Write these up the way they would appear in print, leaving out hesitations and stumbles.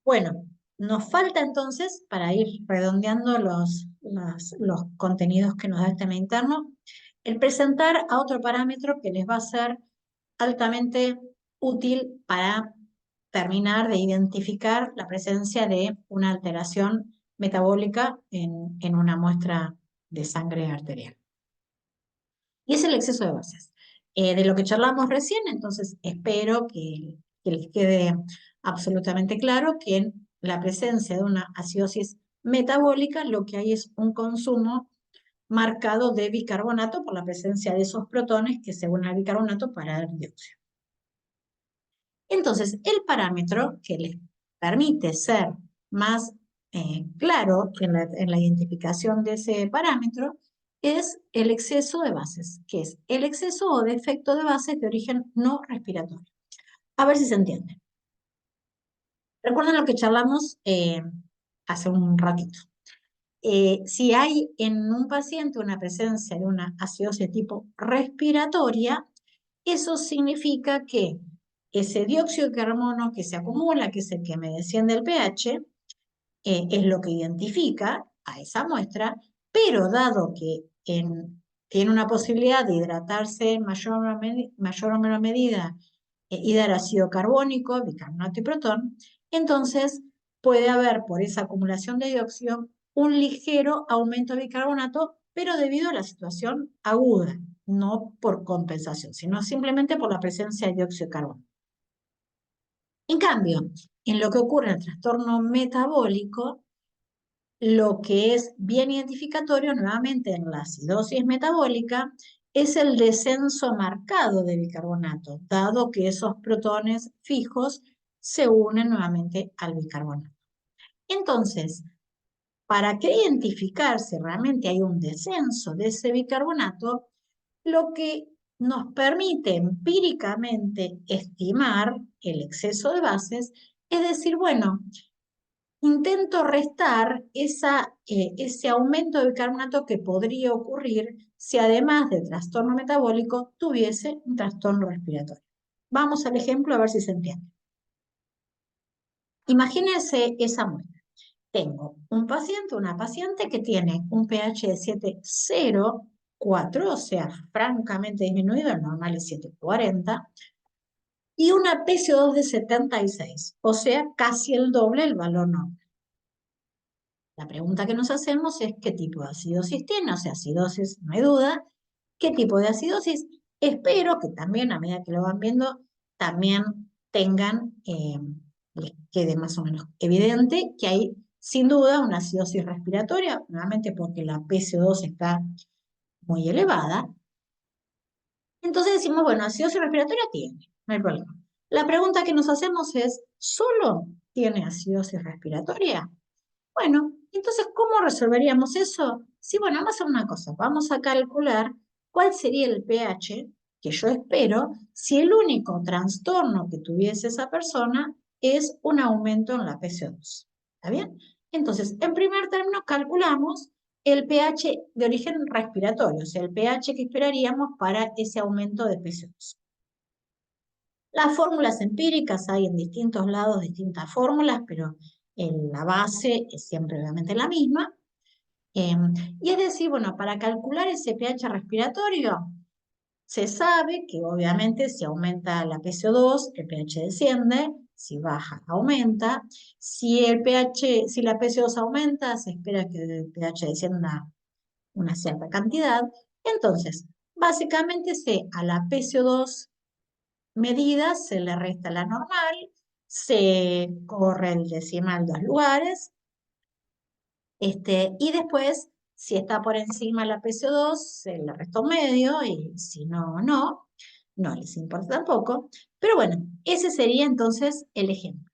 Bueno, nos falta entonces, para ir redondeando los contenidos que nos da el tema interno, el presentar a otro parámetro que les va a ser altamente útil para terminar de identificar la presencia de una alteración metabólica en una muestra de sangre arterial. Y es el exceso de bases. De lo que charlamos recién, entonces espero que les quede absolutamente claro que en la presencia de una acidosis metabólica lo que hay es un consumo marcado de bicarbonato por la presencia de esos protones que se unen al bicarbonato para dar dióxido. Entonces, el parámetro que les permite ser más claro en la identificación de ese parámetro es el exceso de bases, que es el exceso o defecto de bases de origen no respiratorio. A ver si se entiende. Recuerden lo que charlamos hace un ratito. Si hay en un paciente una presencia de una acidosis de tipo respiratoria, eso significa que ese dióxido de carbono que se acumula, que es el que me desciende el pH, es lo que identifica a esa muestra, pero dado que tiene una posibilidad de hidratarse en mayor o menor medida y dar ácido carbónico, bicarbonato y protón, entonces puede haber por esa acumulación de dióxido un ligero aumento de bicarbonato, pero debido a la situación aguda, no por compensación, sino simplemente por la presencia de dióxido de carbono. En cambio, en lo que ocurre en el trastorno metabólico, lo que es bien identificatorio nuevamente en la acidosis metabólica es el descenso marcado de bicarbonato, dado que esos protones fijos se unen nuevamente al bicarbonato. Entonces, para que identificar si realmente hay un descenso de ese bicarbonato, lo que nos permite empíricamente estimar el exceso de bases es decir, bueno, intento restar ese aumento de bicarbonato que podría ocurrir si además del trastorno metabólico tuviese un trastorno respiratorio. Vamos al ejemplo a ver si se entiende. Imagínense esa muestra. Tengo un paciente, una paciente que tiene un pH de 7,04, o sea, francamente disminuido, el normal es 7,40, y una PCO2 de 76, o sea, casi el doble del valor normal. La pregunta que nos hacemos es qué tipo de acidosis tiene, o sea, acidosis, no hay duda. ¿Qué tipo de acidosis? Espero que también, a medida que lo van viendo, también les quede más o menos evidente que hay sin duda una acidosis respiratoria, nuevamente porque la PCO2 está muy elevada. Entonces decimos, bueno, acidosis respiratoria tiene, no hay problema. La pregunta que nos hacemos es, ¿solo tiene acidosis respiratoria? Bueno, entonces, ¿cómo resolveríamos eso? Sí, bueno, vamos a hacer una cosa. Vamos a calcular cuál sería el pH que yo espero si el único trastorno que tuviese esa persona es un aumento en la PCO2. ¿Está bien? Entonces, en primer término, calculamos el pH de origen respiratorio, o sea, el pH que esperaríamos para ese aumento de PCO2. Las fórmulas empíricas hay en distintos lados, distintas fórmulas, pero la base es siempre obviamente la misma. Y es decir, bueno, para calcular ese pH respiratorio, se sabe que obviamente si aumenta la PCO2, el pH desciende, si baja, aumenta. Si la PCO2 aumenta, se espera que el pH descienda una cierta cantidad. Entonces, básicamente a la PCO2 medida se le resta la normal, se corre el decimal 2 lugares, y después, si está por encima la PCO2, se le resta un medio, y si no, no les importa tampoco. Pero bueno, ese sería entonces el ejemplo.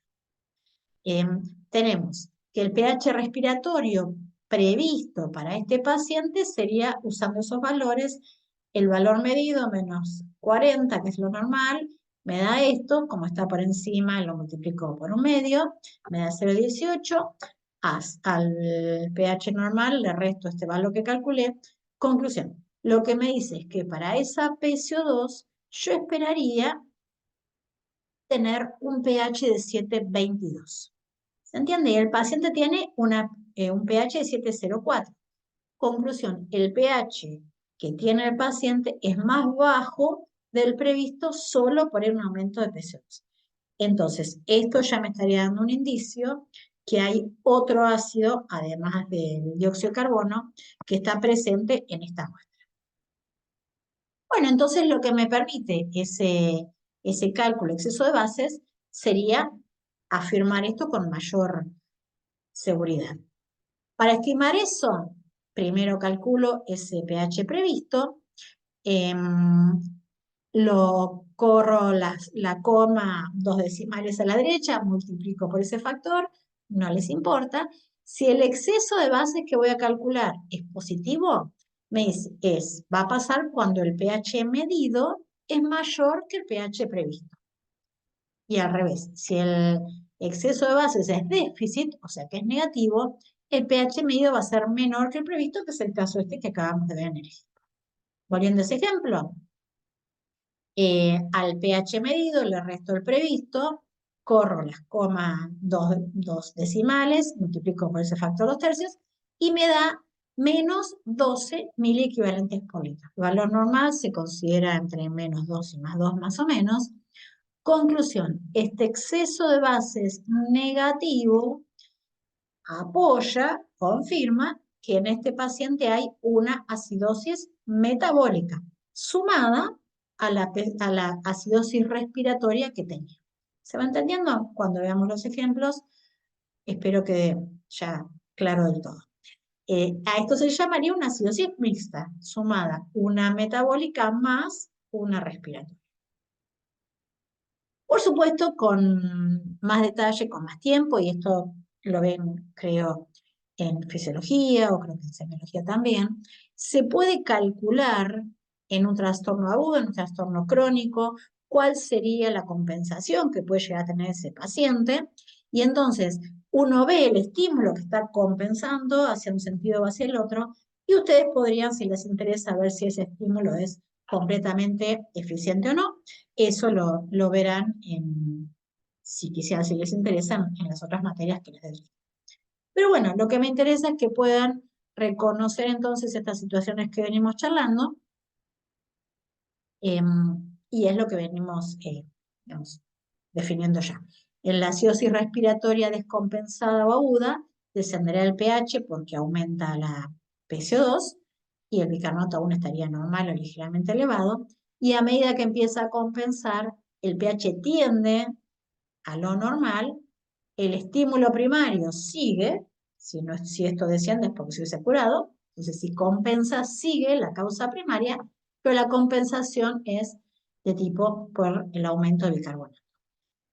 Tenemos que el pH respiratorio previsto para este paciente sería, usando esos valores, el valor medido menos 40, que es lo normal, me da esto, como está por encima, lo multiplico por un medio, me da 0,18, al pH normal le resto este valor que calculé. Conclusión, lo que me dice es que para esa PCO2 yo esperaría tener un pH de 7,22. ¿Se entiende? Y el paciente tiene un pH de 7,04. Conclusión, el pH que tiene el paciente es más bajo del previsto solo por un aumento de PCO2. Entonces, esto ya me estaría dando un indicio que hay otro ácido, además del dióxido de carbono, que está presente en esta muestra. Bueno, entonces lo que me permite ese cálculo exceso de bases sería afirmar esto con mayor seguridad. Para estimar eso, primero calculo ese pH previsto, lo corro la coma 2 decimales a la derecha, multiplico por ese factor, no les importa. Si el exceso de bases que voy a calcular es positivo, me dice, va a pasar cuando el pH medido es mayor que el pH previsto. Y al revés, si el exceso de bases es déficit, o sea que es negativo, el pH medido va a ser menor que el previsto, que es el caso este que acabamos de ver en el ejemplo. Volviendo a ese ejemplo, al pH medido le resto el previsto, corro las comas 2 decimales, multiplico por ese factor 2/3 y me da menos 12 miliequivalentes por litro. El valor normal se considera entre menos 2 y más 2 más o menos. Conclusión, este exceso de bases negativo apoya, confirma que en este paciente hay una acidosis metabólica sumada a la acidosis respiratoria que tenía. ¿Se va entendiendo? Cuando veamos los ejemplos, espero que ya claro del todo. A esto se llamaría una acidosis mixta, sumada una metabólica más una respiratoria. Por supuesto, con más detalle, con más tiempo, y esto lo ven, creo, en fisiología o creo que en semiología también, se puede calcular en un trastorno agudo, en un trastorno crónico, cuál sería la compensación que puede llegar a tener ese paciente, y entonces uno ve el estímulo que está compensando hacia un sentido o hacia el otro, y ustedes podrían, si les interesa, ver si ese estímulo es completamente eficiente o no. Eso lo verán si quisieran, si les interesan, en las otras materias que les dedico. Pero bueno, lo que me interesa es que puedan reconocer entonces estas situaciones que venimos charlando, y es lo que venimos digamos, definiendo ya. En la acidosis respiratoria descompensada o aguda, descenderá el pH porque aumenta la PCO2 y el bicarbonato aún estaría normal o ligeramente elevado, y a medida que empieza a compensar, el pH tiende a lo normal, el estímulo primario sigue, si esto desciende es porque se hubiese curado, entonces si compensa sigue la causa primaria, pero la compensación es de tipo por el aumento del bicarbonato.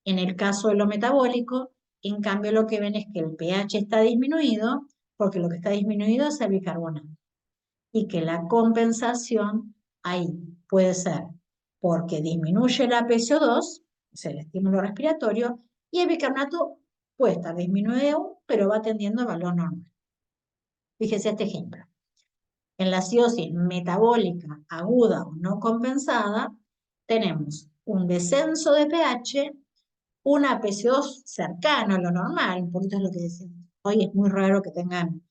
En el caso de lo metabólico, en cambio lo que ven es que el pH está disminuido porque lo que está disminuido es el bicarbonato y que la compensación ahí puede ser porque disminuye la PCO2, es el estímulo respiratorio, y el bicarbonato puede estar disminuido, pero va tendiendo a valor normal. Fíjese este ejemplo. En la acidosis metabólica aguda o no compensada, tenemos un descenso de pH, una PCO2 cercano a lo normal, un poquito es lo que decimos. Hoy es muy raro que tengan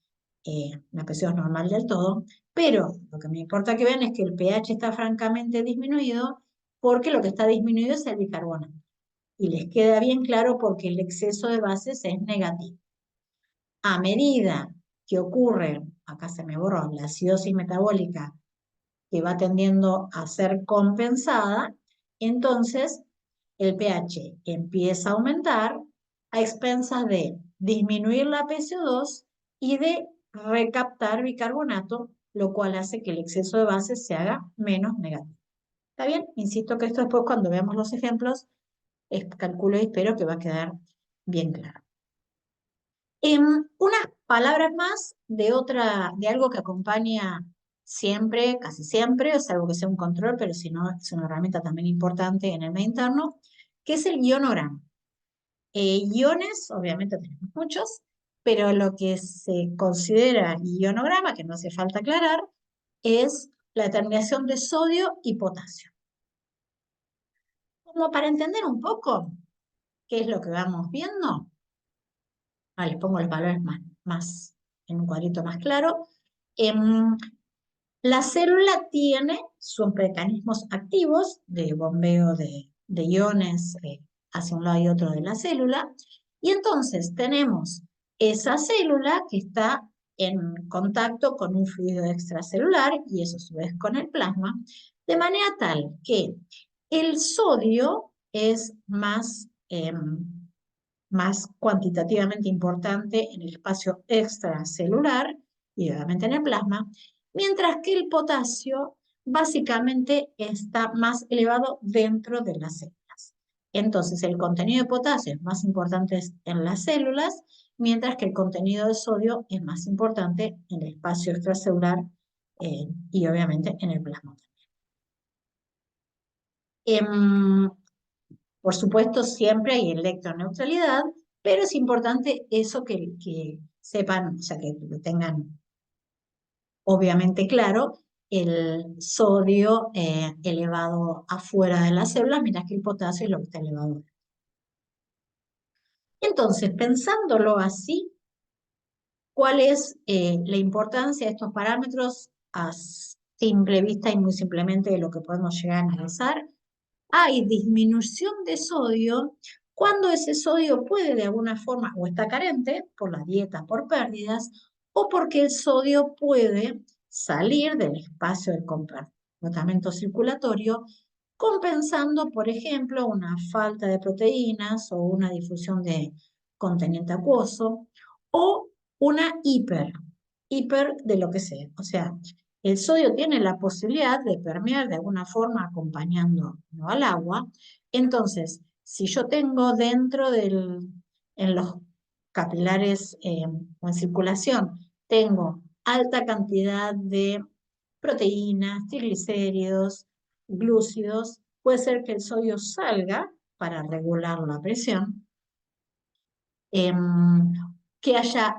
una PCO2 normal del todo, pero lo que me importa que vean es que el pH está francamente disminuido porque lo que está disminuido es el bicarbonato. Y les queda bien claro porque el exceso de bases es negativo. A medida que ocurre, acá se me borró, la acidosis metabólica que va tendiendo a ser compensada, entonces el pH empieza a aumentar a expensas de disminuir la PCO2 y de recaptar bicarbonato, lo cual hace que el exceso de bases se haga menos negativo. ¿Está bien? Insisto que esto después cuando veamos los ejemplos, calculo y espero que va a quedar bien claro. Unas palabras más de algo que acompaña siempre, casi siempre, es algo que sea un control, pero si no, es una herramienta también importante en el medio interno, que es el ionograma. Iones, obviamente tenemos muchos, pero lo que se considera ionograma, que no hace falta aclarar, es la determinación de sodio y potasio. Como para entender un poco qué es lo que vamos viendo, les pongo los valores más en un cuadrito más claro. Em, la célula tiene sus mecanismos activos de bombeo de iones hacia un lado y otro de la célula, y entonces tenemos esa célula que está en contacto con un fluido extracelular, y eso a su vez con el plasma, de manera tal que el sodio es más cuantitativamente importante en el espacio extracelular y obviamente en el plasma, mientras que el potasio básicamente está más elevado dentro de las células. Entonces, el contenido de potasio es más importante en las células, mientras que el contenido de sodio es más importante en el espacio extracelular y obviamente en el plasma. Em, por supuesto, siempre hay electroneutralidad, pero es importante eso que sepan, o sea, que lo tengan obviamente claro, el sodio elevado afuera de las células, mientras que el potasio es lo que está elevado. Entonces, pensándolo así, ¿cuál es la importancia de estos parámetros a simple vista y muy simplemente de lo que podemos llegar a analizar? Hay disminución de sodio cuando ese sodio puede de alguna forma, o está carente por la dieta, por pérdidas, o porque el sodio puede salir del espacio del comportamiento circulatorio, compensando, por ejemplo, una falta de proteínas o una difusión de conteniente acuoso, o una hiper de lo que sea. O sea, el sodio tiene la posibilidad de permear de alguna forma acompañando ¿no? al agua. Entonces, si yo tengo en los capilares o en circulación, tengo alta cantidad de proteínas, triglicéridos, glúcidos, puede ser que el sodio salga para regular la presión, que haya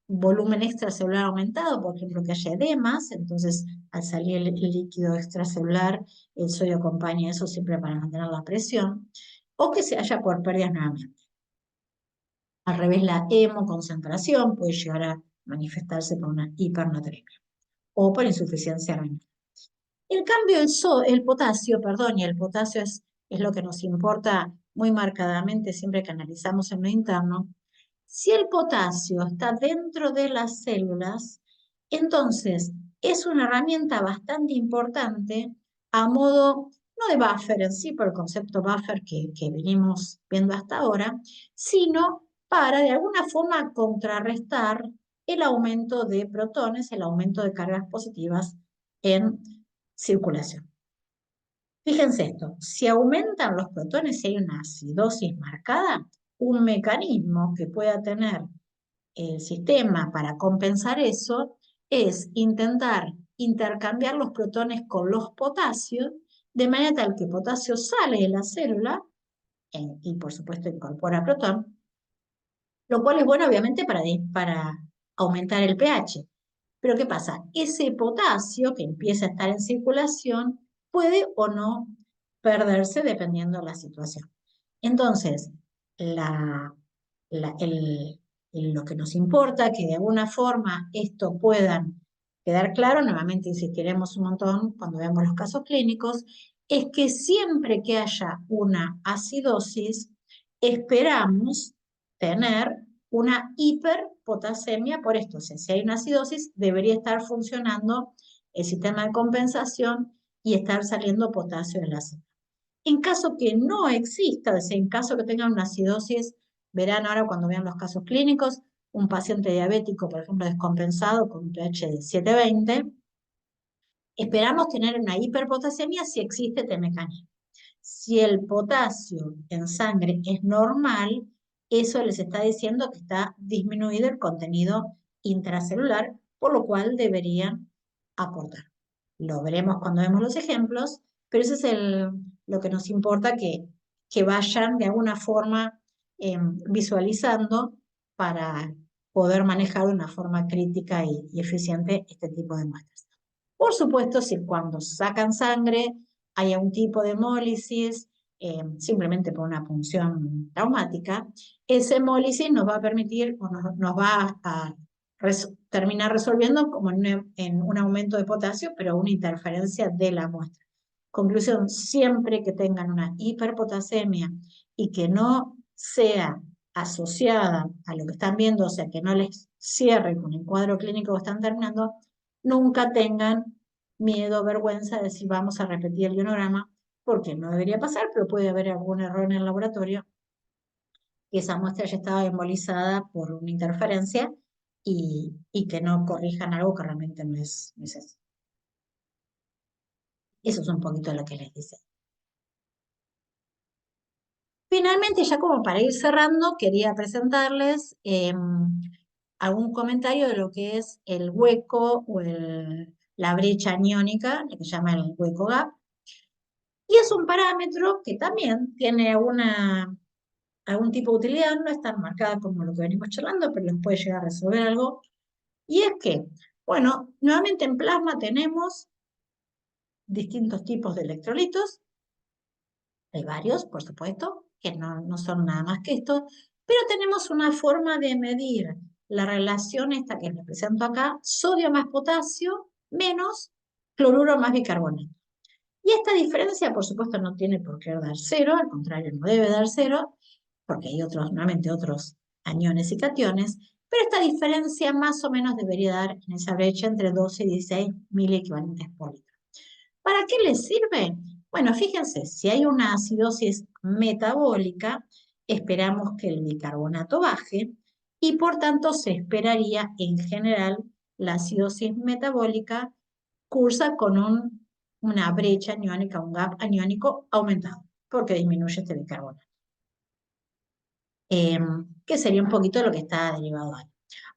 volumen extracelular aumentado, por ejemplo, que haya edemas, entonces al salir el líquido extracelular, el sodio acompaña eso siempre para mantener la presión, o que se haya por pérdidas nuevamente. Al revés, la hemoconcentración puede llegar a manifestarse por una hipernatremia o por insuficiencia renal. En cambio, el potasio, perdón, y el potasio es lo que nos importa muy marcadamente siempre que analizamos en lo interno. Si el potasio está dentro de las células, entonces es una herramienta bastante importante a modo, no de buffer en sí, por el concepto buffer que venimos viendo hasta ahora, sino para de alguna forma contrarrestar el aumento de protones, el aumento de cargas positivas en circulación. Fíjense esto, si aumentan los protones, si hay una acidosis marcada, un mecanismo que pueda tener el sistema para compensar eso es intentar intercambiar los protones con los potasios, de manera tal que potasio sale de la célula y por supuesto incorpora protón, lo cual es bueno obviamente para aumentar el pH. Pero ¿qué pasa? Ese potasio que empieza a estar en circulación puede o no perderse dependiendo de la situación. Entonces, lo que nos importa, que de alguna forma esto puedan quedar claro, nuevamente insistiremos un montón cuando veamos los casos clínicos, es que siempre que haya una acidosis, esperamos tener una hiperpotasemia por esto. O sea, si hay una acidosis, debería estar funcionando el sistema de compensación y estar saliendo potasio de la célula. En caso que no exista, o sea, en caso que tengan una acidosis, verán ahora cuando vean los casos clínicos, un paciente diabético, por ejemplo, descompensado con un pH de 720, esperamos tener una hiperpotasemia si existe este mecanismo. Si el potasio en sangre es normal, eso les está diciendo que está disminuido el contenido intracelular, por lo cual deberían aportar. Lo veremos cuando vemos los ejemplos, pero eso es lo que nos importa que vayan de alguna forma visualizando para poder manejar de una forma crítica y eficiente este tipo de muestras. Por supuesto, si cuando sacan sangre hay algún tipo de hemólisis, simplemente por una punción traumática, esa hemólisis nos va a permitir o nos va a terminar resolviendo como en un aumento de potasio, pero una interferencia de la muestra. Conclusión, siempre que tengan una hiperpotasemia y que no sea asociada a lo que están viendo, o sea, que no les cierre con el cuadro clínico que están terminando, nunca tengan miedo o vergüenza de decir vamos a repetir el ionograma, porque no debería pasar, pero puede haber algún error en el laboratorio, que esa muestra ya estaba embolizada por una interferencia y que no corrijan algo que realmente no es así. Eso es un poquito lo que les dice. Finalmente, ya como para ir cerrando, quería presentarles algún comentario de lo que es el hueco o la brecha aniónica, lo que se llama el hueco gap, y es un parámetro que también tiene algún tipo de utilidad, no es tan marcada como lo que venimos charlando, pero les puede llegar a resolver algo, y es que, bueno, nuevamente en plasma tenemos distintos tipos de electrolitos. Hay varios, por supuesto, que no son nada más que esto, pero tenemos una forma de medir la relación esta que les presento acá, sodio más potasio menos cloruro más bicarbonato. Y esta diferencia, por supuesto, no tiene por qué dar cero, al contrario, no debe dar cero, porque hay nuevamente otros aniones y cationes, pero esta diferencia más o menos debería dar en esa brecha entre 12 y 16 miliequivalentes por litro. ¿Para qué les sirve? Bueno, fíjense, si hay una acidosis metabólica, esperamos que el bicarbonato baje y por tanto se esperaría en general la acidosis metabólica cursa con una brecha aniónica, un gap aniónico aumentado, porque disminuye este bicarbonato, que sería un poquito lo que está derivado ahí.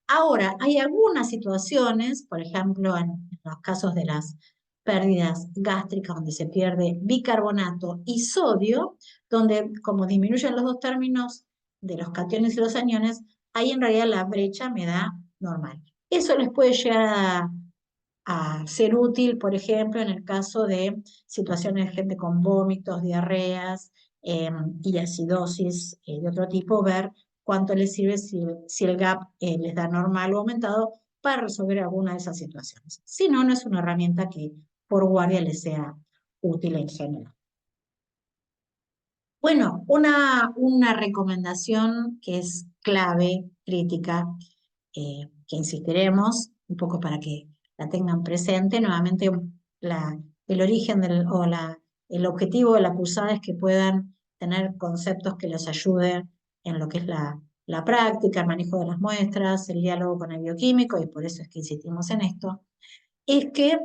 Ahora, hay algunas situaciones, por ejemplo, en los casos de las pérdidas gástricas donde se pierde bicarbonato y sodio, donde como disminuyen los dos términos de los cationes y los aniones, ahí en realidad la brecha me da normal. Eso les puede llegar a ser útil, por ejemplo, en el caso de situaciones de gente con vómitos, diarreas y acidosis de otro tipo, ver cuánto les sirve si el gap les da normal o aumentado para resolver alguna de esas situaciones. Si no, no es una herramienta que por guardia les sea útil en general. Bueno, una recomendación que es clave, crítica, que insistiremos un poco para que la tengan presente. Nuevamente, el origen el objetivo de la cursada es que puedan tener conceptos que los ayuden en lo que es la práctica, el manejo de las muestras, el diálogo con el bioquímico, y por eso es que insistimos en esto, es que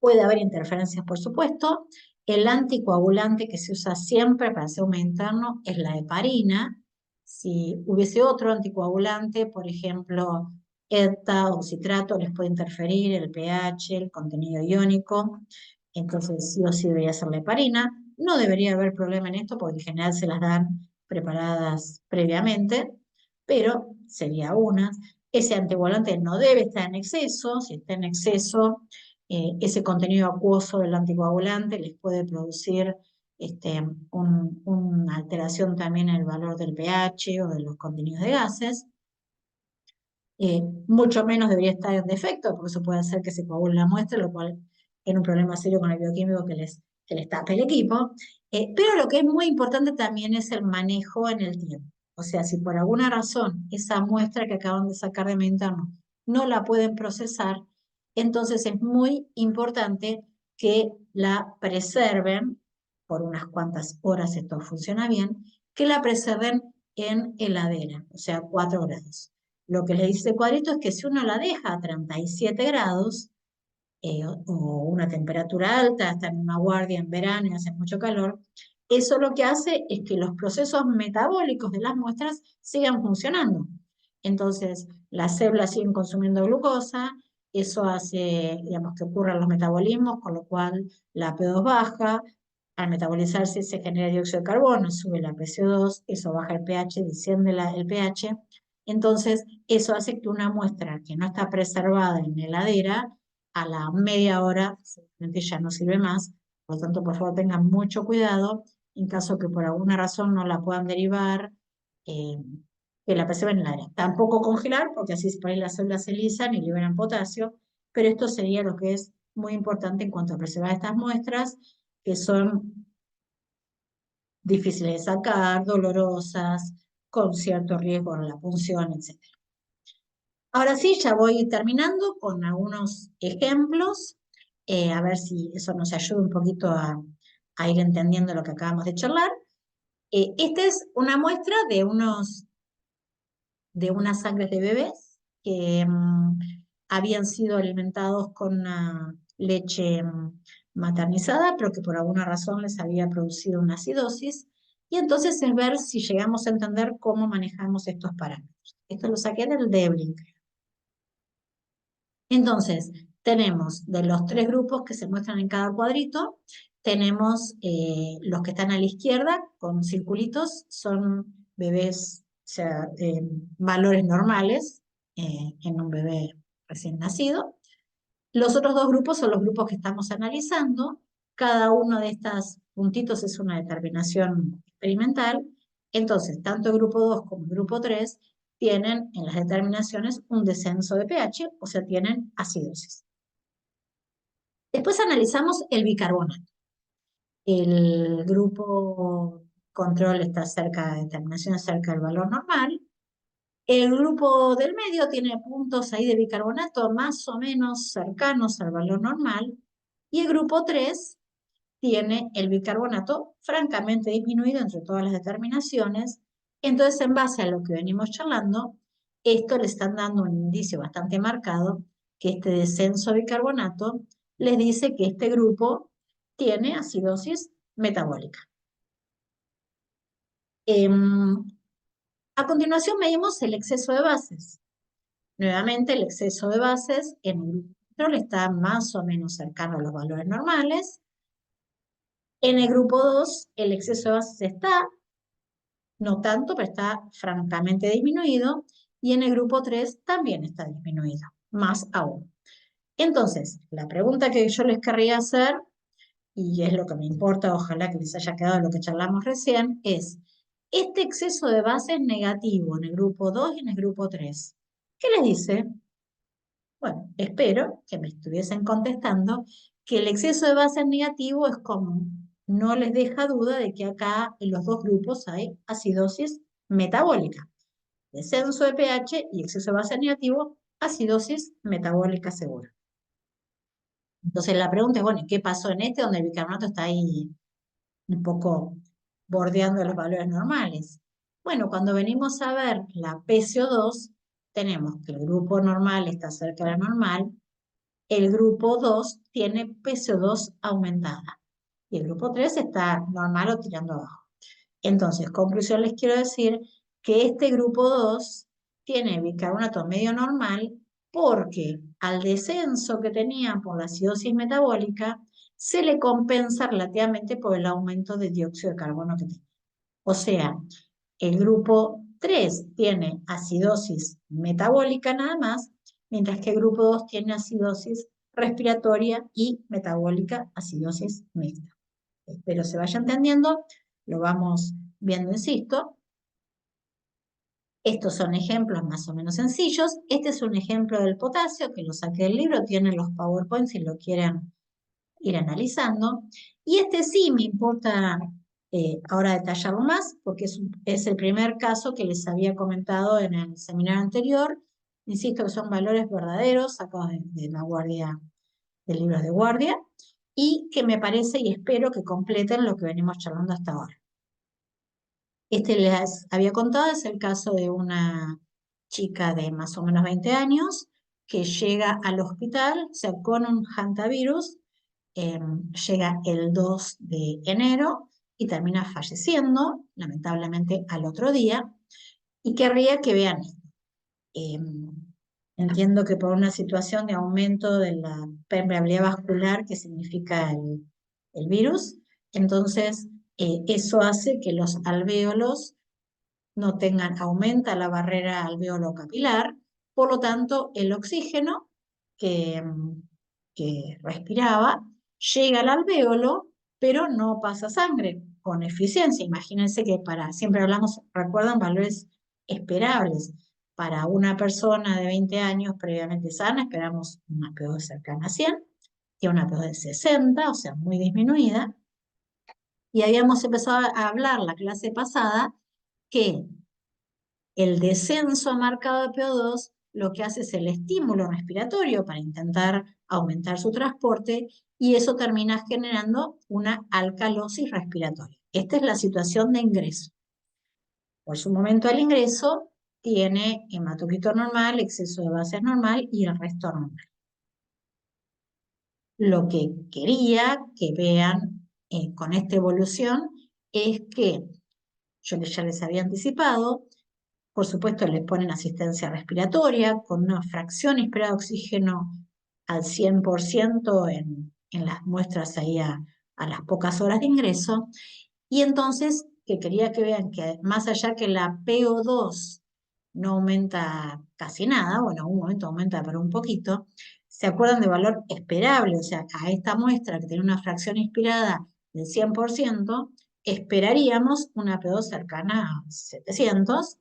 puede haber interferencias, por supuesto. El anticoagulante que se usa siempre para hacer un interno es la heparina. Si hubiese otro anticoagulante, por ejemplo, ETA o citrato, les puede interferir el pH, el contenido iónico. Entonces, sí o sí debería ser la heparina. No debería haber problema en esto porque en general se las dan preparadas previamente, pero sería una. Ese anticoagulante no debe estar en exceso. Si está en exceso, ese contenido acuoso del anticoagulante les puede producir una alteración también en el valor del pH o de los contenidos de gases. Mucho menos debería estar en defecto, porque eso puede hacer que se coagule la muestra, lo cual es un problema serio con el bioquímico que les tape el equipo. Pero lo que es muy importante también es el manejo en el tiempo. O sea, si por alguna razón esa muestra que acaban de sacar de mi interno no la pueden procesar, entonces es muy importante que la preserven por unas cuantas horas, esto funciona bien, que la preserven en heladera, o sea, 4 grados. Lo que le dice cuadrito es que si uno la deja a 37 grados, o una temperatura alta, está en una guardia en verano y hace mucho calor, eso lo que hace es que los procesos metabólicos de las muestras sigan funcionando. Entonces, las células siguen consumiendo glucosa, eso hace, digamos, que ocurran los metabolismos, con lo cual la P2 baja, al metabolizarse se genera dióxido de carbono, sube la PCO2, eso baja el pH, desciende el pH, entonces eso hace que una muestra que no está preservada en heladera, a la media hora, simplemente ya no sirve más, Por lo tanto, por favor, tengan mucho cuidado en caso que por alguna razón no la puedan derivar, eh, que la preserven en el área. Tampoco congelar, porque así por ahí las células se lisan y liberan potasio, pero esto sería lo que es muy importante en cuanto a preservar estas muestras, que son difíciles de sacar, dolorosas, con cierto riesgo en la punción, etc. Ahora sí, ya voy terminando con algunos ejemplos, a ver si eso nos ayuda un poquito a ir entendiendo lo que acabamos de charlar. Esta es una muestra de unas sangres de bebés que habían sido alimentados con una leche maternizada, pero que por alguna razón les había producido una acidosis. Y entonces es ver si llegamos a entender cómo manejamos estos parámetros. Esto lo saqué del Deblin. Entonces, tenemos de los tres grupos que se muestran en cada cuadrito, tenemos los que están a la izquierda con circulitos, son bebés, o sea, valores normales en un bebé recién nacido. Los otros dos grupos son los grupos que estamos analizando. Cada uno de estos puntitos es una determinación experimental. Entonces, tanto el grupo 2 como el grupo 3 tienen en las determinaciones un descenso de pH, o sea, tienen acidosis. Después analizamos el bicarbonato. El grupo control está cerca de determinación, cerca del valor normal. El grupo del medio tiene puntos ahí de bicarbonato más o menos cercanos al valor normal. Y el grupo 3 tiene el bicarbonato francamente disminuido entre todas las determinaciones. Entonces, en base a lo que venimos charlando, esto le están dando un indicio bastante marcado que este descenso de bicarbonato les dice que este grupo tiene acidosis metabólica. A continuación medimos el exceso de bases. Nuevamente, el exceso de bases en el grupo control está más o menos cercano a los valores normales. En el grupo 2, el exceso de bases está, no tanto, pero está francamente disminuido. Y en el grupo 3 también está disminuido, más aún. Entonces, la pregunta que yo les querría hacer, y es lo que me importa, ojalá que les haya quedado lo que charlamos recién, es, este exceso de bases negativo en el grupo 2 y en el grupo 3, ¿qué les dice? Bueno, espero que me estuviesen contestando que el exceso de bases negativo es común. No les deja duda de que acá en los dos grupos hay acidosis metabólica. Descenso de pH y exceso de base negativo, acidosis metabólica segura. Entonces la pregunta es, bueno, ¿qué pasó en este donde el bicarbonato está ahí un poco bordeando los valores normales? Bueno, cuando venimos a ver la PCO2, tenemos que el grupo normal está cerca de la normal, el grupo 2 tiene PCO2 aumentada y el grupo 3 está normal o tirando abajo. Entonces, conclusión, les quiero decir que este grupo 2 tiene bicarbonato medio normal porque al descenso que tenía por la acidosis metabólica se le compensa relativamente por el aumento de dióxido de carbono que tiene. O sea, el grupo 3 tiene acidosis metabólica nada más, mientras que el grupo 2 tiene acidosis respiratoria y metabólica, acidosis mixta. Espero se vaya entendiendo, lo vamos viendo, insisto. Estos son ejemplos más o menos sencillos. Este es un ejemplo del potasio, que lo saqué del libro, tienen los PowerPoint si lo quieren ir analizando. Y este sí me importa ahora detallarlo más, porque es el primer caso que les había comentado en el seminario anterior. Insisto que son valores verdaderos, sacados de la guardia, de libros de guardia, y que me parece y espero que completen lo que venimos charlando hasta ahora. Este les había contado, es el caso de una chica de más o menos 20 años que llega al hospital, o sea, con un hantavirus, llega el 2 de enero y termina falleciendo, lamentablemente, al otro día. Y querría que vean esto. Entiendo que por una situación de aumento de la permeabilidad vascular que significa el virus, entonces eso hace que los alvéolos no tengan, aumenta la barrera alvéolo capilar, por lo tanto el oxígeno que respiraba llega al alvéolo pero no pasa sangre con eficiencia. Imagínense que siempre hablamos, recuerdan, valores esperables. Para una persona de 20 años previamente sana, esperamos una PO cercana a 100, y una PO de 60, o sea, muy disminuida. Y habíamos empezado a hablar la clase pasada que el descenso marcado de PO2 lo que hace es el estímulo respiratorio para intentar aumentar su transporte y eso termina generando una alcalosis respiratoria. Esta es la situación de ingreso. Por su momento al ingreso tiene hematocrito normal, exceso de bases normal y el resto normal. Lo que quería que vean con esta evolución es que yo ya les había anticipado. Por supuesto, les ponen asistencia respiratoria con una fracción esperada de oxígeno al 100% en las muestras ahí a las pocas horas de ingreso. Y entonces, que quería que vean que más allá que la PO2 no aumenta casi nada, bueno, en un momento aumenta pero un poquito, ¿se acuerdan de valor esperable? O sea, a esta muestra que tiene una fracción inspirada del 100%, esperaríamos una PO2 cercana a 700,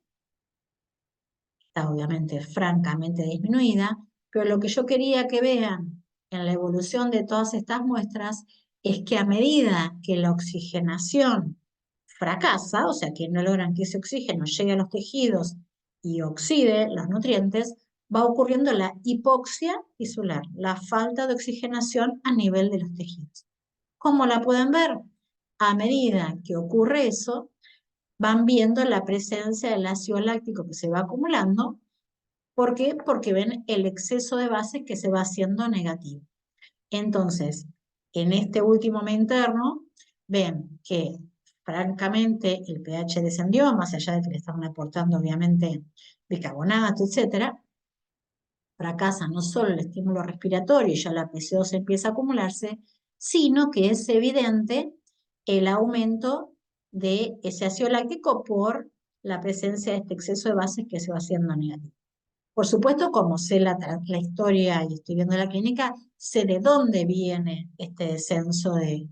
está obviamente francamente disminuida, pero lo que yo quería que vean en la evolución de todas estas muestras es que a medida que la oxigenación fracasa, o sea, que no logran que ese oxígeno llegue a los tejidos y oxide los nutrientes, va ocurriendo la hipoxia tisular, la falta de oxigenación a nivel de los tejidos. ¿Cómo la pueden ver? A medida que ocurre eso, van viendo la presencia del ácido láctico que se va acumulando. ¿Por qué? Porque ven el exceso de bases que se va haciendo negativo. Entonces, en este último mes interno, ven que francamente el pH descendió, más allá de que le estaban aportando obviamente bicarbonato, etcétera. Fracasa no solo el estímulo respiratorio y ya la PC2 empieza a acumularse, sino que es evidente el aumento de ese ácido láctico por la presencia de este exceso de bases que se va haciendo negativo. Por supuesto, como sé la historia y estoy viendo la clínica, sé de dónde viene este descenso de,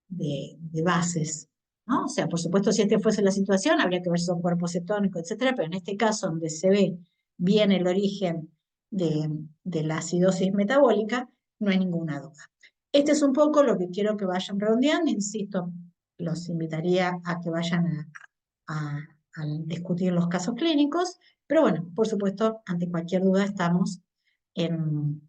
de bases, ¿no? O sea, por supuesto, si este fuese la situación, habría que ver si son cuerpos cetónicos, etcétera, pero en este caso, donde se ve bien el origen de la acidosis metabólica, no hay ninguna duda. Este es un poco lo que quiero que vayan redondeando, insisto, los invitaría a que vayan a discutir los casos clínicos, pero bueno, por supuesto, ante cualquier duda en,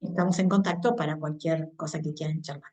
estamos en contacto para cualquier cosa que quieran charlar.